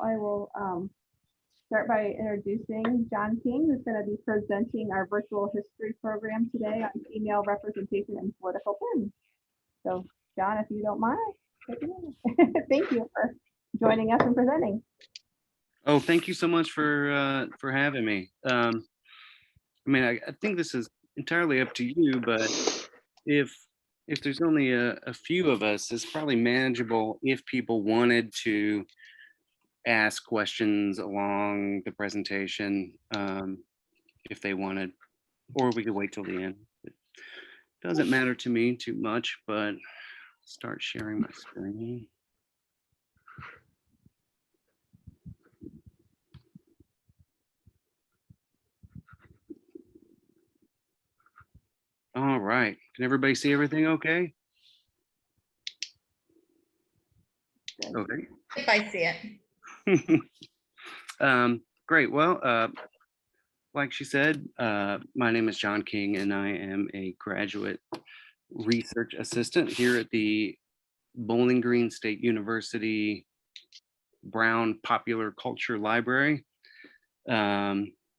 I will start by introducing John King, who's going to be presenting our virtual history program today on female representation in political pins. So, John, if you don't mind, take it away. Thank you for joining us and presenting. Oh, thank you so much for having me. I mean, I think this is entirely up to you, but if there's only a few of us, it's probably manageable if people wanted to ask questions along the presentation, if they wanted, or we could wait till the end. It doesn't matter to me too much, but start sharing my screen. All right, can everybody see everything okay? Okay. If I see it. Great. Well, like she said, my name is John King, and I am a graduate research assistant here at the Bowling Green State University Browne Popular Culture Library,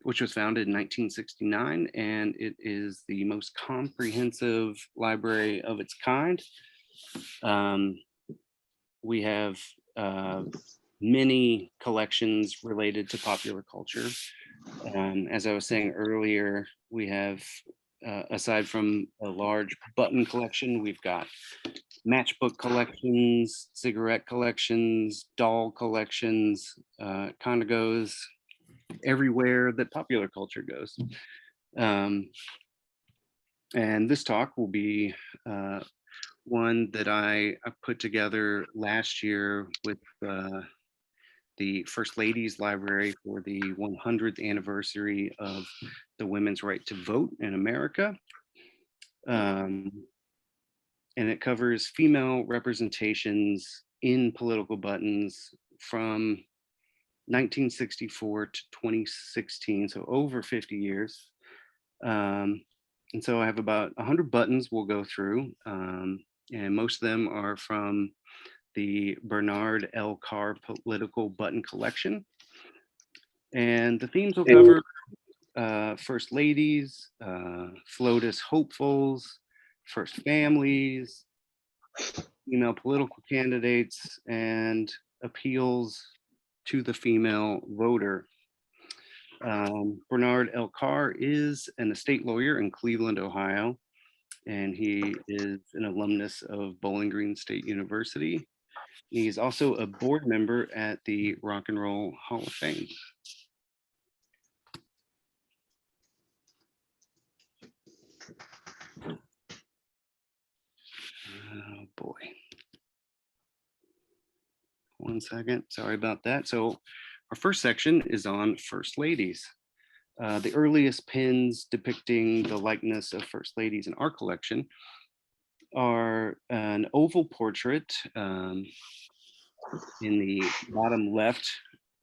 which was founded in 1969, and it is the most comprehensive library of its kind. We have many collections related to popular culture. As I was saying earlier, we have, aside from a large button collection, we've got matchbook collections, cigarette collections, doll collections, kind of goes everywhere that popular culture goes. And this talk will be one that I put together last year with the First Ladies Library for the 100th anniversary of the women's right to vote in America. And it covers female representations in political buttons from 1964 to 2016, so over 50 years. And so I have about 100 buttons we'll go through, and most of them are from the Bernard L. Carr Political Button Collection. And the themes will cover First Ladies, FLOTUS Hopefuls, First Families, female political candidates, and appeals to the female voter. Bernard L. Carr is an estate lawyer in Cleveland, Ohio, and he is an alumnus of Bowling Green State University. He's also a board member at the Rock and Roll Hall of Fame. Oh boy. One second, sorry about that. So our first section is on First Ladies. The earliest pins depicting the likeness of First Ladies in our collection are an oval portrait in the bottom left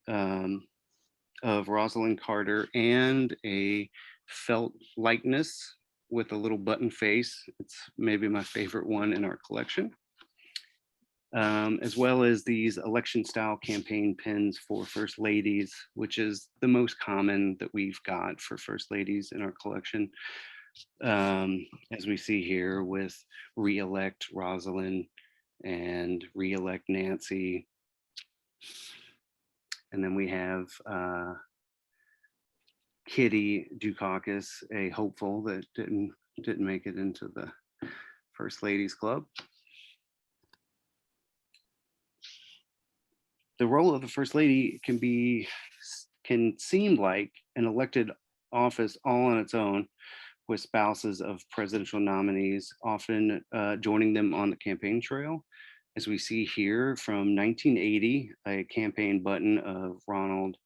of Rosalind Carter, and a felt likeness with a little button face. It's maybe my favorite one in our collection. As well as these election style campaign pins for First Ladies, which is the most common that we've got for First Ladies in our collection. As we see here with re-elect Rosalind and re-elect Nancy. And then we have Kitty Dukakis, a hopeful that didn't make it into the First Ladies Club. The role of the First Lady can seem like an elected office all on its own, with spouses of presidential nominees often joining them on the campaign trail. As we see here from 1980, a campaign button of Ronald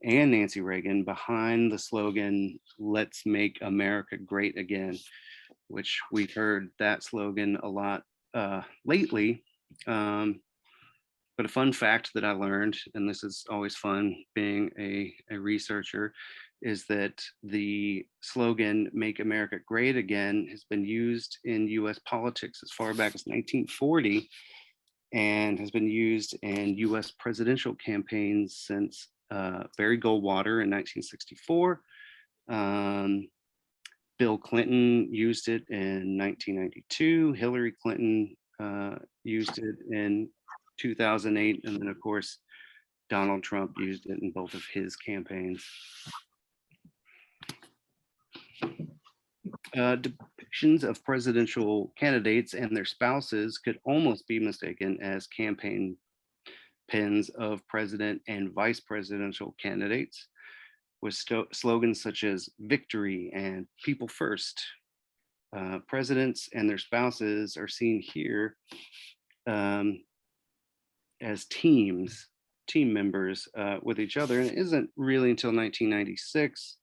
and Nancy Reagan behind the slogan, "Let's make America great again," which we've heard that slogan a lot lately. But a fun fact that I learned, and this is always fun being a researcher, is that the slogan, "Make America Great Again," has been used in US politics as far back as 1940 and has been used in US presidential campaigns since Barry Goldwater in 1964. Bill Clinton used it in 1992. Hillary Clinton used it in 2008. And then, of course, Donald Trump used it in both of his campaigns. Depictions of presidential candidates and their spouses could almost be mistaken as campaign pins of president and vice presidential candidates, with slogans such as victory and people first. Presidents and their spouses are seen here as team members with each other. And it isn't really until 1996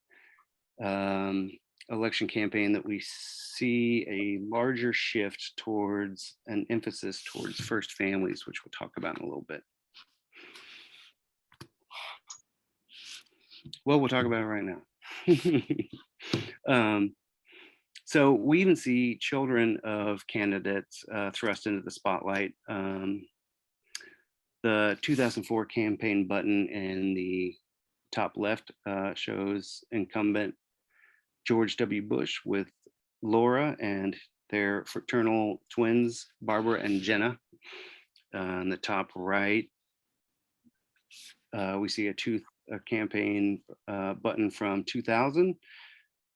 election campaign that we see a larger shift towards an emphasis towards first families, which we'll talk about in a little bit. Well, we'll talk about it right now. So we even see children of candidates thrust into the spotlight. The 2004 campaign button in the top left shows incumbent George W. Bush with Laura and their fraternal twins, Barbara and Jenna. On the top right, we see a campaign button from 2000,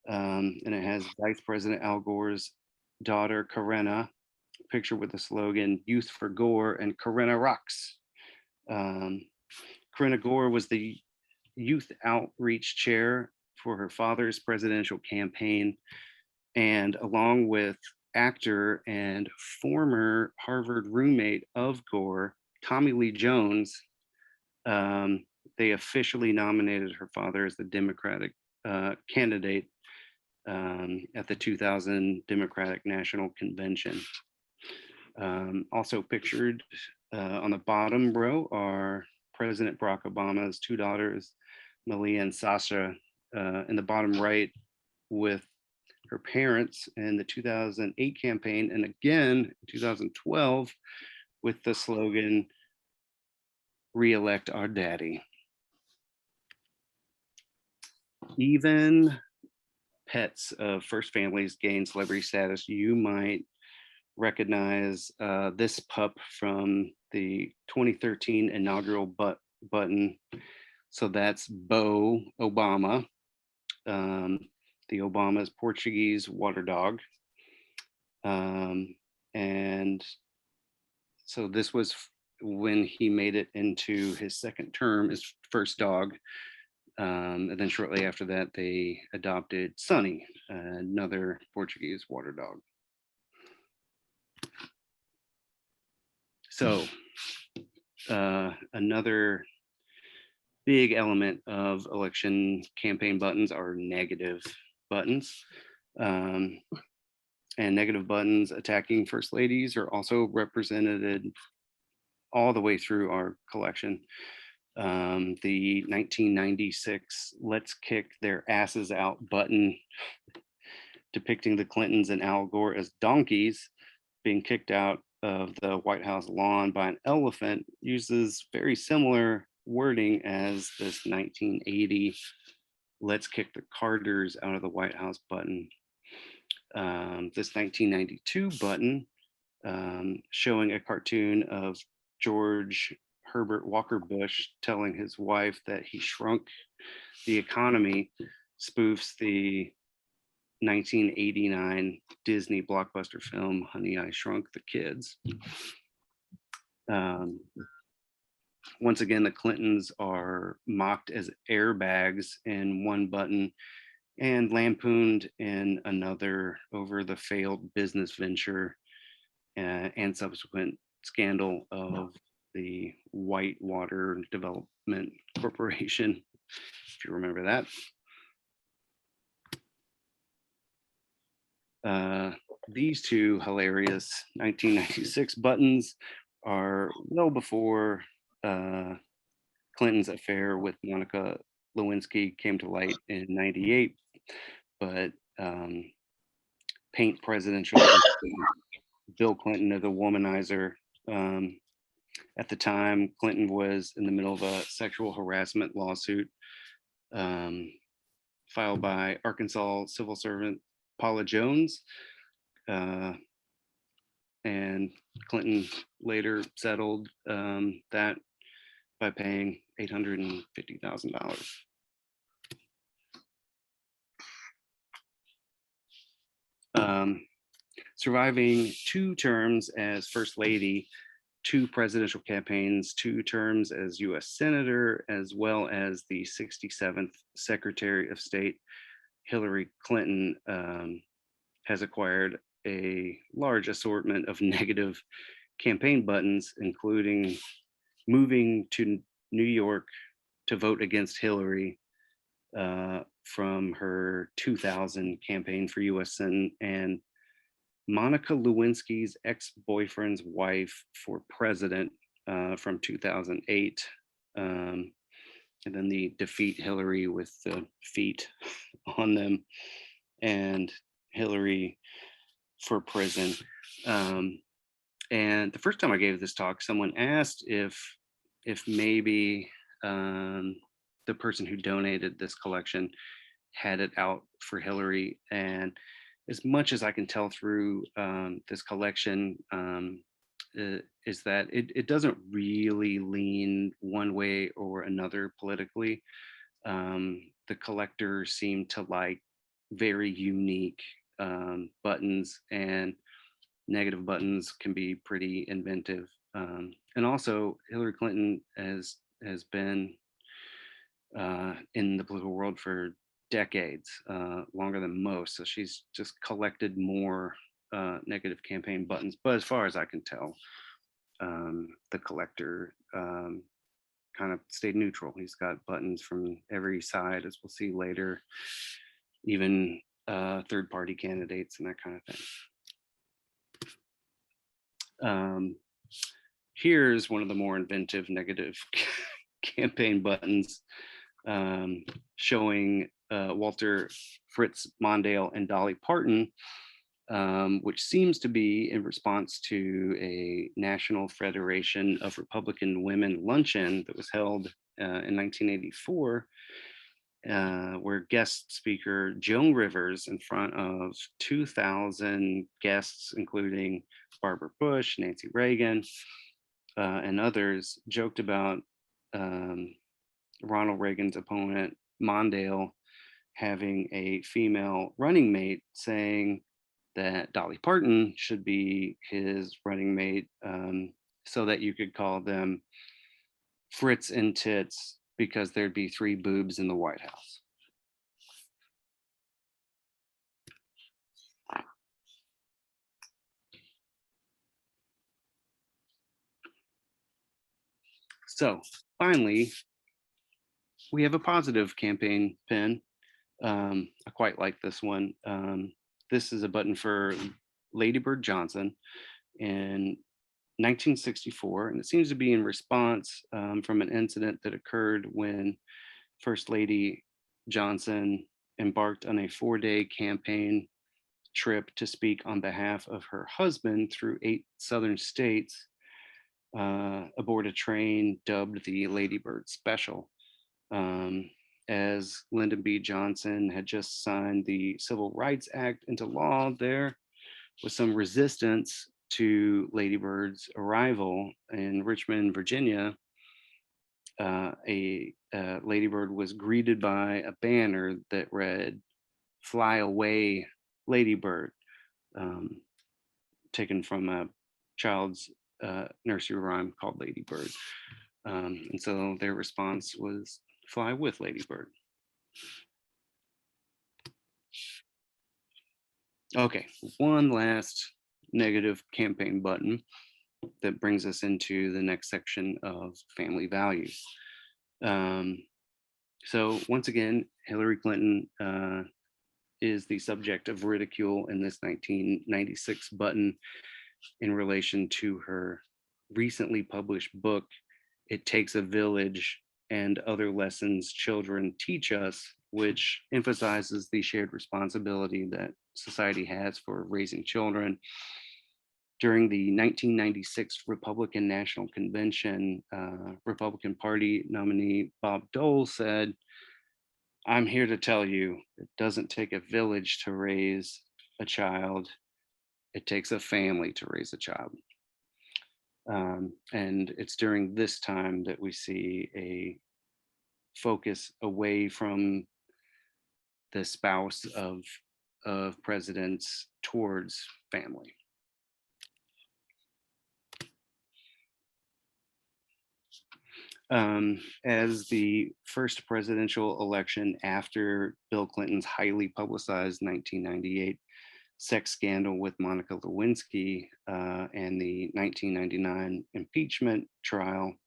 and it has Vice President Al Gore's daughter, Karenna, picture with the slogan, Youth for Gore and Karenna Rocks. Karenna Gore was the youth outreach chair for her father's presidential campaign, and along with actor and former Harvard roommate of Gore, Tommy Lee Jones, they officially nominated her father as the Democratic candidate at the 2000 Democratic National Convention. Also pictured on the bottom row are President Barack Obama's two daughters, Malia and Sasha, in the bottom right with her parents in the 2008 campaign, and again 2012 with the slogan, "Re-elect our daddy." Even pets of first families gain celebrity status. You might recognize this pup from the 2013 inaugural button. So that's Bo Obama, the Obama's Portuguese water dog. And so this was when he made it into his second term, his first dog. And then shortly after that, they adopted Sonny, another Portuguese water dog. So another big element of election campaign buttons are negative buttons. And negative buttons attacking first ladies are also represented all the way through our collection. The 1996 "Let's Kick Their Asses Out" button depicting the Clintons and Al Gore as donkeys being kicked out of the White House lawn by an elephant uses very similar wording as this 1980 "Let's Kick the Carters Out of the White House" button. This 1992 button showing a cartoon of George Herbert Walker Bush telling his wife that he shrunk the economy spoofs the 1989 Disney blockbuster film, Honey, I Shrunk the Kids. Once again, the Clintons are mocked as airbags in one button and lampooned in another over the failed business venture and subsequent scandal of the Whitewater Development Corporation, if you remember that. These two hilarious 1996 buttons are well before Clinton's affair with Monica Lewinsky came to light in '98, but paint presidential Bill Clinton as a womanizer At the time, Clinton was in the middle of a sexual harassment lawsuit filed by Arkansas civil servant Paula Jones. And Clinton later settled that by paying $850,000. Surviving 2 terms as First Lady, 2 presidential campaigns, 2 terms as US Senator, as well as the 67th Secretary of State, Hillary Clinton has acquired a large assortment of negative campaign buttons, including moving to New York to vote against Hillary from her 2000 campaign for US Senate, and Monica Lewinsky's ex-boyfriend's wife for president from 2008. And then the defeat Hillary with the feet on them, and Hillary for prison. And the first time I gave this talk, someone asked if maybe the person who donated this collection had it out for Hillary. And as much as I can tell through this collection, is that it doesn't really lean one way or another politically. The collectors seem to like very unique buttons, and negative buttons can be pretty inventive. And also Hillary Clinton has been in the political world for decades, longer than most. So she's just collected more negative campaign buttons. But as far as I can tell, the collector kind of stayed neutral. He's got buttons from every side, as we'll see later, even third-party candidates and that kind of thing. Here's one of the more inventive negative campaign buttons, showing Walter Fritz Mondale and Dolly Parton, which seems to be in response to a National Federation of Republican Women luncheon that was held in 1984, where guest speaker Joan Rivers, in front of 2,000 guests, including Barbara Bush, Nancy Reagan, and others, joked about Ronald Reagan's opponent, Mondale, having a female running mate, saying that Dolly Parton should be his running mate, so that you could call them Fritz and Tits, because there'd be 3 boobs in the White House. So finally, we have a positive campaign pin. I quite like this one. This is a button for Lady Bird Johnson in 1964, and it seems to be in response from an incident that occurred when First Lady Johnson embarked on a 4-day campaign trip to speak on behalf of her husband through 8 southern states aboard a train dubbed the Lady Bird Special. As Lyndon B. Johnson had just signed the Civil Rights Act into law, there was some resistance to Lady Bird's arrival in Richmond, Virginia. A Lady Bird was greeted by a banner that read, "Fly away, Lady Bird," taken from a child's nursery rhyme called Lady Bird. And so their response was, "Fly with Lady Bird." Okay, one last negative campaign button that brings us into the next section of family values. So once again, Hillary Clinton is the subject of ridicule in this 1996 button in relation to her recently published book, "It Takes a Village and Other Lessons Children Teach Us," which emphasizes the shared responsibility that society has for raising children. During the 1996 Republican National Convention, Republican Party nominee Bob Dole said, "I'm here to tell you, it doesn't take a village to raise a child. It takes a family to raise a child." And it's during this time that we see a focus away from the spouse of presidents towards family. As the first presidential election after Bill Clinton's highly publicized 1998 sex scandal with Monica Lewinsky and the 1999 impeachment trial,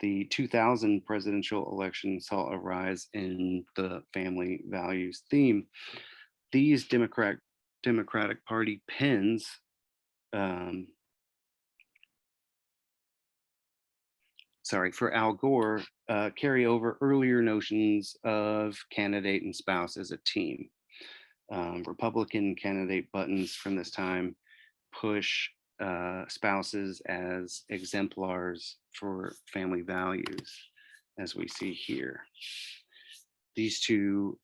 the 2000 presidential election saw a rise in the family values theme. These Democratic Party pins for Al Gore carry over earlier notions of candidate and spouse as a team. Republican candidate buttons from this time push spouses as exemplars for family values, as we see here. These two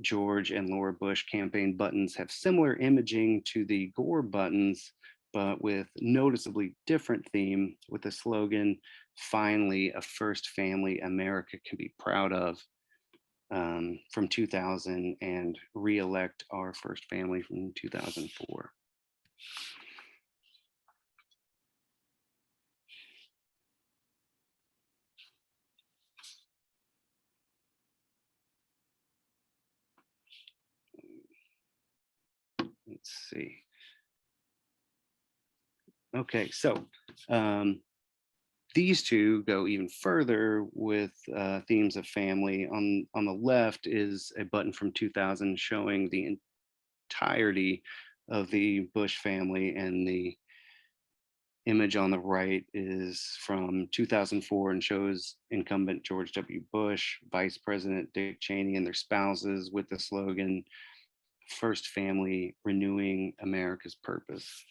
George and Laura Bush campaign buttons have similar imaging to the Gore buttons, but with noticeably different theme, with the slogan, "Finally, a first family America can be proud of," from 2000, and "Re-elect our first family" from 2004. Let's see. Okay, so these two go even further with themes of family. On the left is a button from 2000 showing the entirety of the Bush family, and the image on the right is from 2004 and shows incumbent George W. Bush, Vice President Dick Cheney, and their spouses with the slogan, "First family, renewing America's purpose."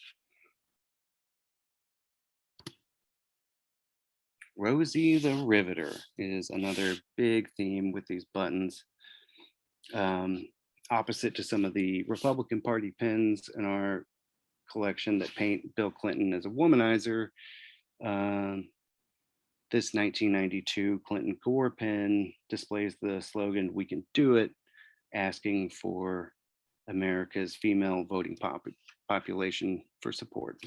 Rosie the Riveter is another big theme with these buttons. Opposite to some of the Republican Party pins in our collection that paint Bill Clinton as a womanizer, this 1992 Clinton Gore pin displays the slogan, "We can do it," asking for America's female voting population for support.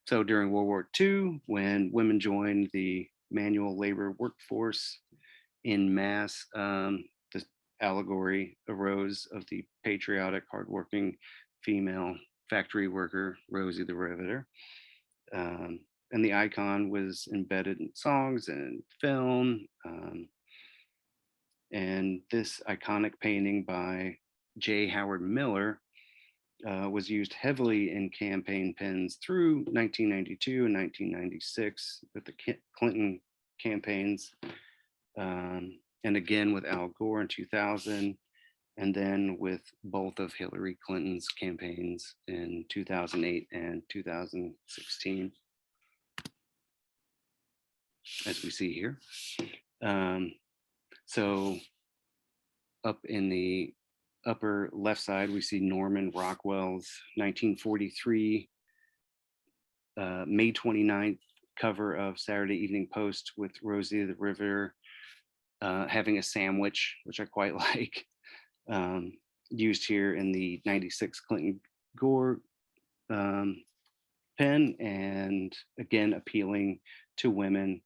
So during World War II, when women joined the manual labor workforce in mass, this allegory arose of the patriotic, hardworking female factory worker, Rosie the Riveter. And the icon was embedded in songs and film. And this iconic painting by J. Howard Miller was used heavily in campaign pins through 1992 and 1996 with the Clinton campaigns, and again with Al Gore in 2000, and then with both of Hillary Clinton's campaigns in 2008 and 2016, as we see here. So up in the upper left side, we see Norman Rockwell's 1943 May 29th cover of Saturday Evening Post with Rosie the Riveter having a sandwich, which I quite like, used here in the 96 Clinton Gore pen, and again appealing to women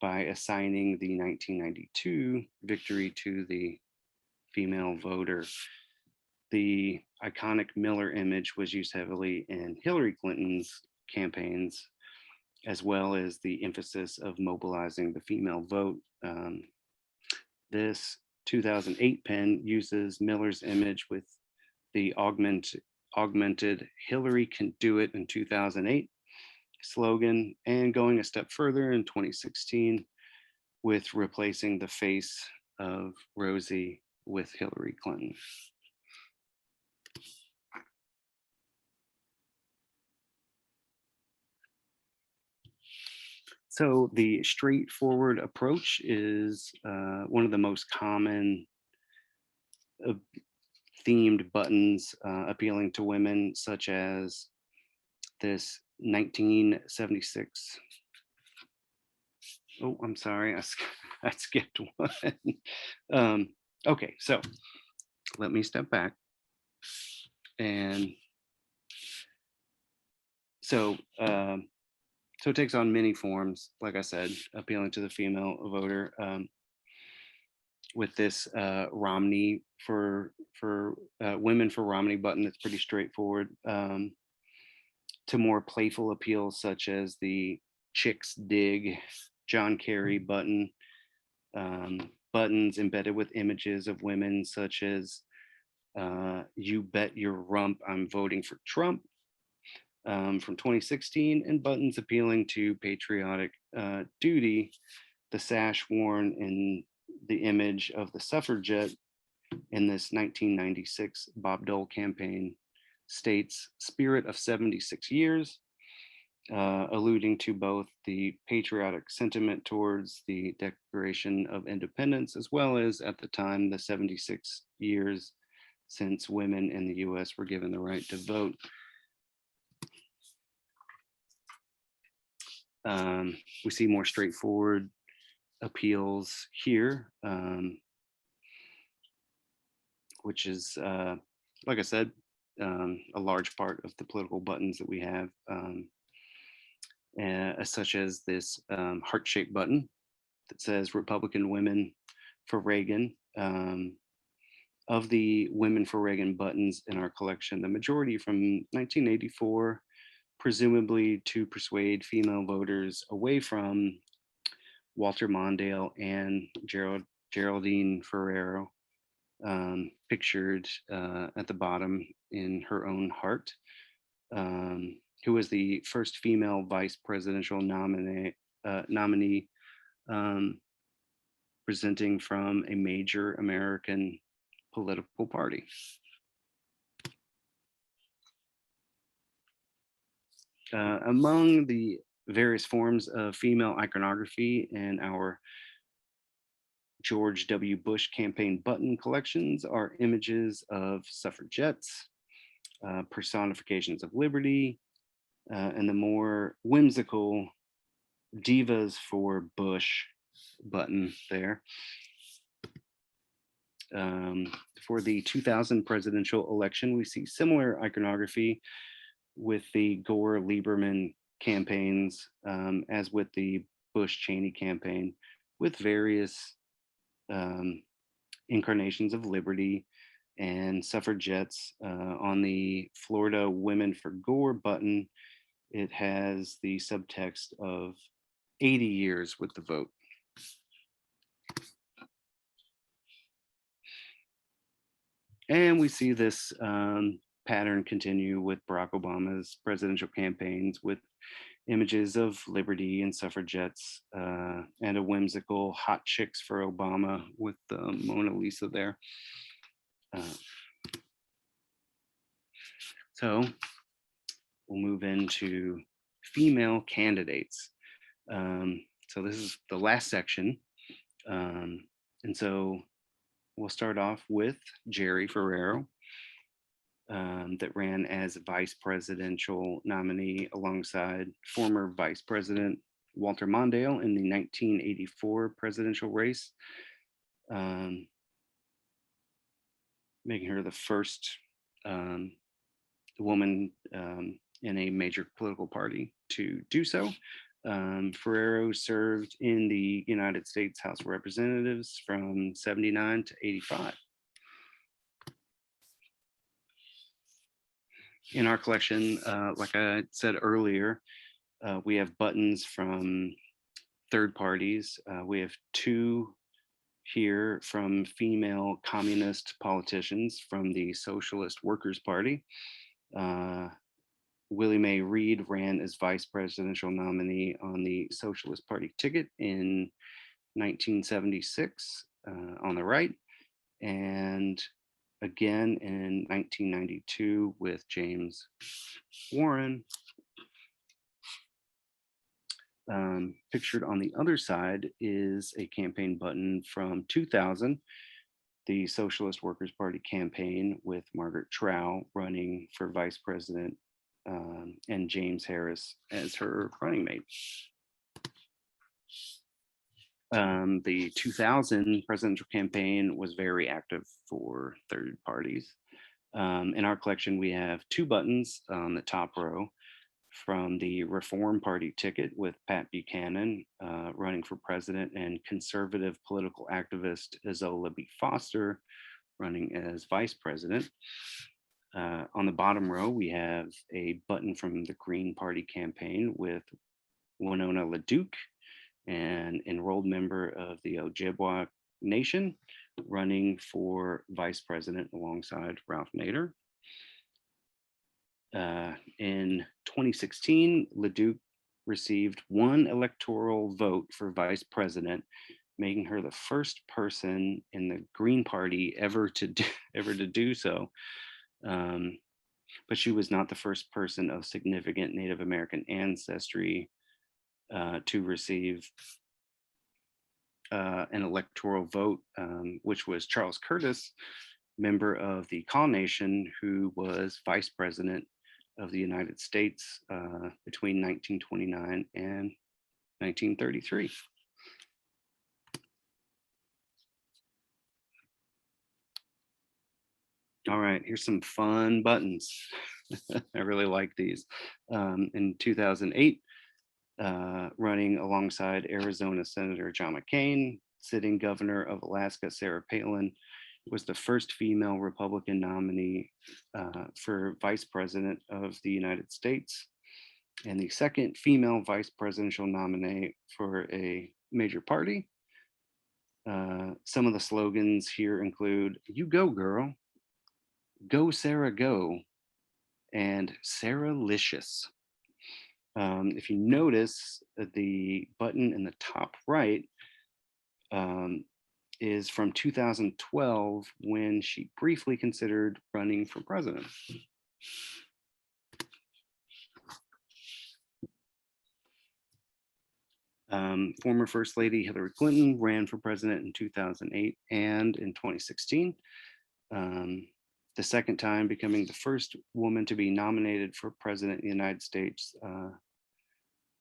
by assigning the 1992 victory to the female voter. The iconic Miller image was used heavily in Hillary Clinton's campaigns, as well as the emphasis of mobilizing the female vote. This 2008 pen uses Miller's image with the augmented "Hillary can do it" in 2008 slogan, and going a step further in 2016 with replacing the face of Rosie with Hillary Clinton. So the straightforward approach is one of the most common uh, themed buttons appealing to women, such as this 1976. Oh, I'm sorry, I skipped one. Okay, so let me step back. And so, so it takes on many forms, like I said, appealing to the female voter. With this Romney for women for Romney button, that's pretty straightforward. To more playful appeals, such as the Chicks Dig John Kerry button, buttons embedded with images of women, such as "You Bet Your Rump I'm Voting for Trump" from 2016, and buttons appealing to patriotic duty, the sash worn in the image of the suffragette in this 1996 Bob Dole campaign states "Spirit of 76 years," alluding to both the patriotic sentiment towards the Declaration of Independence, as well as at the time the 76 years since women in the US were given the right to vote. We see more straightforward appeals here, which is, like I said, a large part of the political buttons that we have, such as this heart-shaped button that says "Republican Women for Reagan." Of the Women for Reagan buttons in our collection, the majority from 1984, presumably to persuade female voters away from Walter Mondale and Geraldine Ferrero, pictured at the bottom in her own heart, who was the first female vice presidential nominee, presenting from a major American political party. Among the various forms of female iconography in our George W. Bush campaign button collections are images of suffragettes, personifications of liberty, and the more whimsical Divas for Bush button there. For the 2000 presidential election, we see similar iconography with the Gore-Lieberman campaigns, as with the Bush-Cheney campaign, with various incarnations of liberty and suffragettes. On the Florida Women for Gore button, it has the subtext of 80 years with the vote. And we see this pattern continue with Barack Obama's presidential campaigns, with images of liberty and suffragettes, and a whimsical "Hot Chicks for Obama" with the Mona Lisa there. So we'll move into female candidates. So this is the last section. And so we'll start off with Jerry Ferrero, that ran as vice presidential nominee alongside former Vice President Walter Mondale in the 1984 presidential race, making her the first woman in a major political party to do so. Ferrero served in the United States House of Representatives from 79 to 85. In our collection, like I said earlier, we have buttons from third parties. We have two here from female communist politicians from the Socialist Workers' Party. Willie Mae Reed ran as vice presidential nominee on the Socialist Party ticket in 1976 on the right, and again in 1992 with James Warren. Pictured on the other side is a campaign button from 2000, the Socialist Workers' Party campaign with Margaret Trow running for vice president, and James Harris as her running mate. The 2000 presidential campaign was very active for third parties. In our collection, we have two buttons on the top row from the Reform Party ticket with Pat Buchanan running for president, and conservative political activist Izola B. Foster running as vice president. On the bottom row, we have a button from the Green Party campaign with Winona LaDuke, an enrolled member of the Ojibwa Nation, running for vice president alongside Ralph Nader. In 2016, LaDuke received one electoral vote for vice president, making her the first person in the Green Party ever to do so. But she was not the first person of significant Native American ancestry to receive an electoral vote, which was Charles Curtis, member of the Kaw Nation, who was vice president of the United States between 1929 and 1933. All right, here's some fun buttons. I really like these. In 2008, running alongside Arizona Senator John McCain, sitting governor of Alaska, Sarah Palin, was the first female Republican nominee for vice president of the United States, and the second female vice presidential nominee for a major party. Some of the slogans here include, "You go, girl," "Go, Sarah, go," and "Sarah-licious." If you notice, the button in the top right is from 2012, when she briefly considered running for president. Former First Lady Hillary Clinton ran for president in 2008 and in 2016. The second time becoming the first woman to be nominated for president of the United States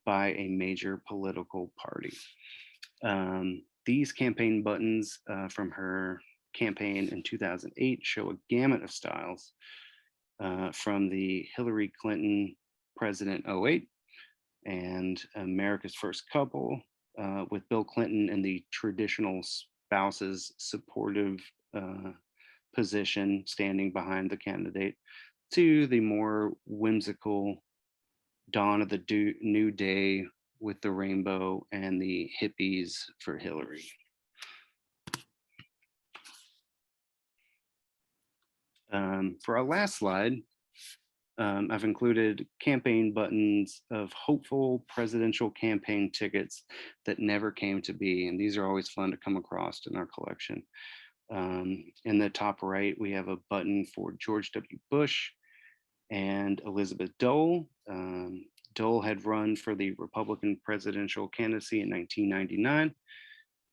by a major political party. These campaign buttons from her campaign in 2008 show a gamut of styles from the Hillary Clinton President 08 and America's First Couple with Bill Clinton in the traditional spouse's supportive position standing behind the candidate, to the more whimsical Dawn of the New Day with the rainbow and the hippies for Hillary. For our last slide, I've included campaign buttons of hopeful presidential campaign tickets that never came to be, and these are always fun to come across in our collection. In the top right, we have a button for George W. Bush and Elizabeth Dole. Dole had run for the Republican presidential candidacy in 1999,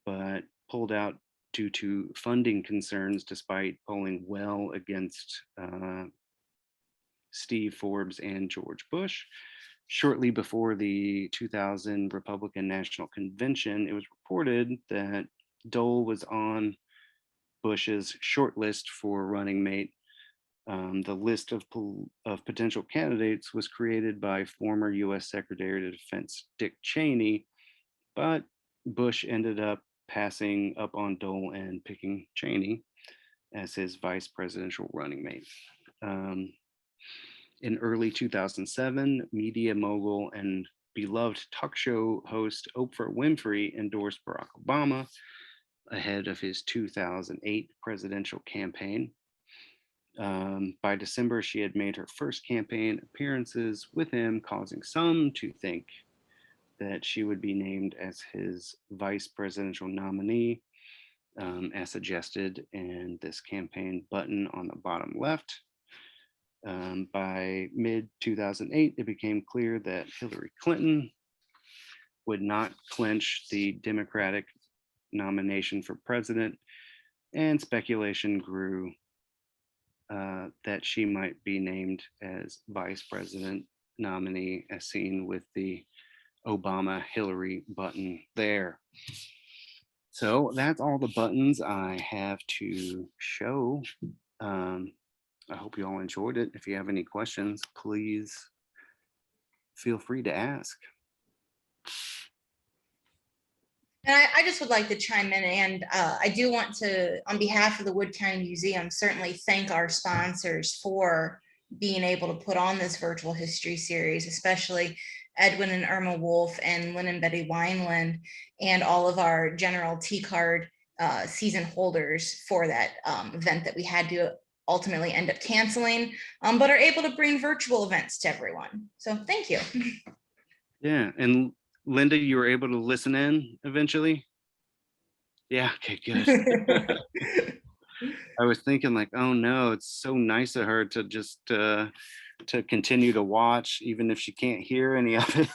but pulled out due to funding concerns, despite polling well against Steve Forbes and George Bush. Shortly before the 2000 Republican National Convention, it was reported that Dole was on Bush's short list for running mate. The list of potential candidates was created by former US Secretary of Defense Dick Cheney, but Bush ended up passing up on Dole and picking Cheney as his vice presidential running mate. In early 2007, media mogul and beloved talk show host Oprah Winfrey endorsed Barack Obama ahead of his 2008 presidential campaign. By December, she had made her first campaign appearances with him, causing some to think that she would be named as his vice presidential nominee, as suggested in this campaign button on the bottom left. By mid-2008, it became clear that Hillary Clinton would not clinch the Democratic nomination for president, and speculation grew that she might be named as vice president nominee, as seen with the Obama-Hillary button there. So that's all the buttons I have to show. I hope you all enjoyed it. If you have any questions, please feel free to ask. And I just would like to chime in, and I do want to, on behalf of the Wood County Museum, certainly thank our sponsors for being able to put on this virtual history series, especially Edwin and Irma Wolf and Lynn and Betty Wineland, and all of our General T-Card season holders for that event that we had to ultimately end up canceling, but are able to bring virtual events to everyone. So thank you. Yeah, and Linda, you were able to listen in eventually? Yeah, okay, good. I was thinking like, oh no, it's so nice of her to just to continue to watch, even if she can't hear any of it.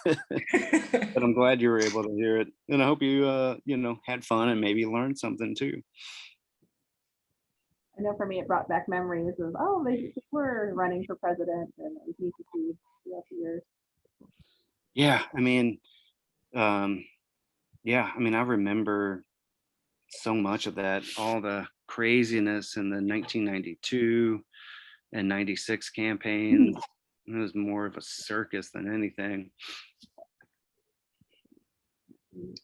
But I'm glad you were able to hear it. And I hope you, you know, had fun and maybe learned something too. I know for me, it brought back memories of, oh, they were running for president, and it was neat to see throughout the years. Yeah, I mean, yeah, I mean, I remember so much of that, all the craziness in the 1992 and 96 campaigns. It was more of a circus than anything.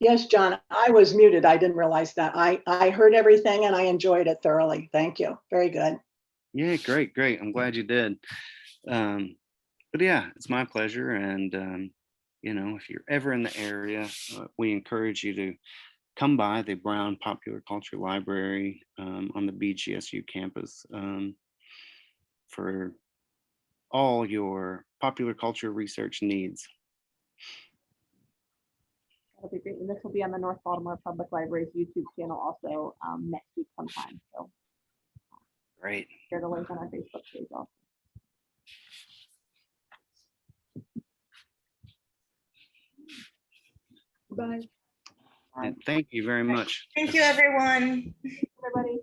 Yes, John, I was muted. I didn't realize that. I heard everything and I enjoyed it thoroughly. Thank you. Very good. Yeah, great, great. I'm glad you did. But yeah, it's my pleasure. And, you know, if you're ever in the area, we encourage you to come by the Browne Popular Culture Library on the BGSU campus for all your popular culture research needs. That'll be great. And this will be on the North Baltimore Public Library's YouTube channel also next week sometime. So Great. share the link on our Facebook page also. Bye. And thank you very much. Thank you, everyone. Everybody.